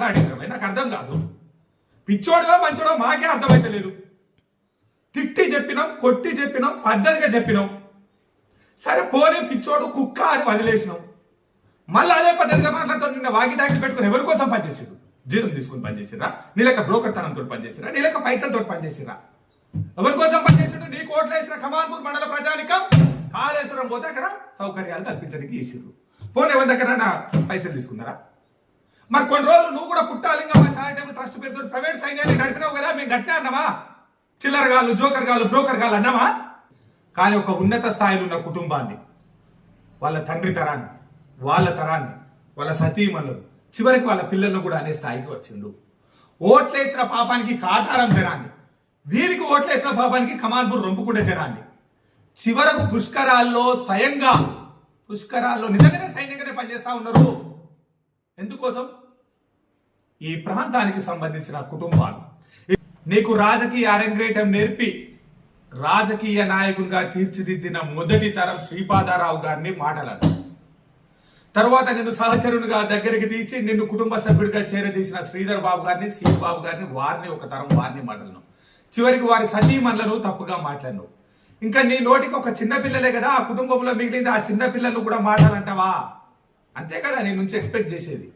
నాకు అర్థం కాదు. పిచ్చోడో మంచోడో మాకే అర్థమైతే లేదు. తిట్టి చెప్పినాం, కొట్టి చెప్పినాం, పద్ధతిగా చెప్పినాం. సరే పోనీ పిచ్చోడు కుక్క అని వదిలేసినాం. మళ్ళీ అదే పద్ధతిగా మాట్లాడుతాను. నిన్న వాకిటాకి పెట్టుకుని ఎవరి కోసం పనిచేసారు? జీతం తీసుకుని పనిచేసిరా? నీ లెక్క బ్రోకర్ తనంతో పనిచేసిరా? నీ లెక్క పైసలతో పనిచేసిరా? ఎవరి కోసం పనిచేసాడు? నీ కోట్లు వేసిన కమాన్పూర్ మండల ప్రజానికం కాళేశ్వరం పోతే అక్కడ సౌకర్యాలు కల్పించడానికి చేసిర్రు. పోనీ ఎవరి దగ్గర పైసలు తీసుకున్నారా? మరి కొన్ని రోజులు నువ్వు కూడా పుట్టాలింగమ్మ చారిటబుల్ ట్రస్ట్ పేరుతో ప్రైవేట్ సైన్యాన్ని నడిపినావు కదా. మేము గట్టినా అన్నామా? చిల్లరగాళ్ళు, జోకర్ గాళ్ళు, బ్రోకర్ గాళ్ళు అన్నామా? కానీ ఒక ఉన్నత స్థాయిలో ఉన్న కుటుంబాన్ని, వాళ్ళ తండ్రి తరాన్ని, వాళ్ళ తరాన్ని, వాళ్ళ సతీమణులు, చివరికి వాళ్ళ పిల్లలను కూడా అనే స్థాయికి వచ్చిండు. ఓట్లేసిన పాపానికి కాటారం జనాన్ని, వీరికి ఓట్లేసిన పాపానికి కమాన్పూర్ రొంపుకుంటే జనాన్ని, చివరకు పుష్కరాల్లో స్వయంగా పుష్కరాల్లో నిజంగానే సైన్యంగానే పనిచేస్తా ఉన్నారు. ఎందుకోసం? ఈ ప్రాంతానికి సంబంధించిన కుటుంబాలు. నీకు రాజకీయ అరంగేటం నేర్పి రాజకీయ నాయకునిగా తీర్చిదిద్దిన మొదటి తరం శ్రీపాదారావు గారిని మాటలను, తర్వాత నిన్ను సహచరునిగా దగ్గరికి తీసి నిన్ను కుటుంబ సభ్యుడిగా చేరదీసిన శ్రీధర్ బాబు గారిని, సి బాబు గారిని, వారిని ఒక తరం వారిని మాటలను, చివరికి వారి సతీమణులను తప్పుగా మాట్లాడినావు. ఇంకా నీ నోటికి ఒక చిన్న పిల్లలే కదా ఆ కుటుంబంలో మిగిలింది. ఆ చిన్న పిల్లలు కూడా మాట్లాడంటావా? అంతే కదా నీ నుంచి ఎక్స్పెక్ట్ చేసేది.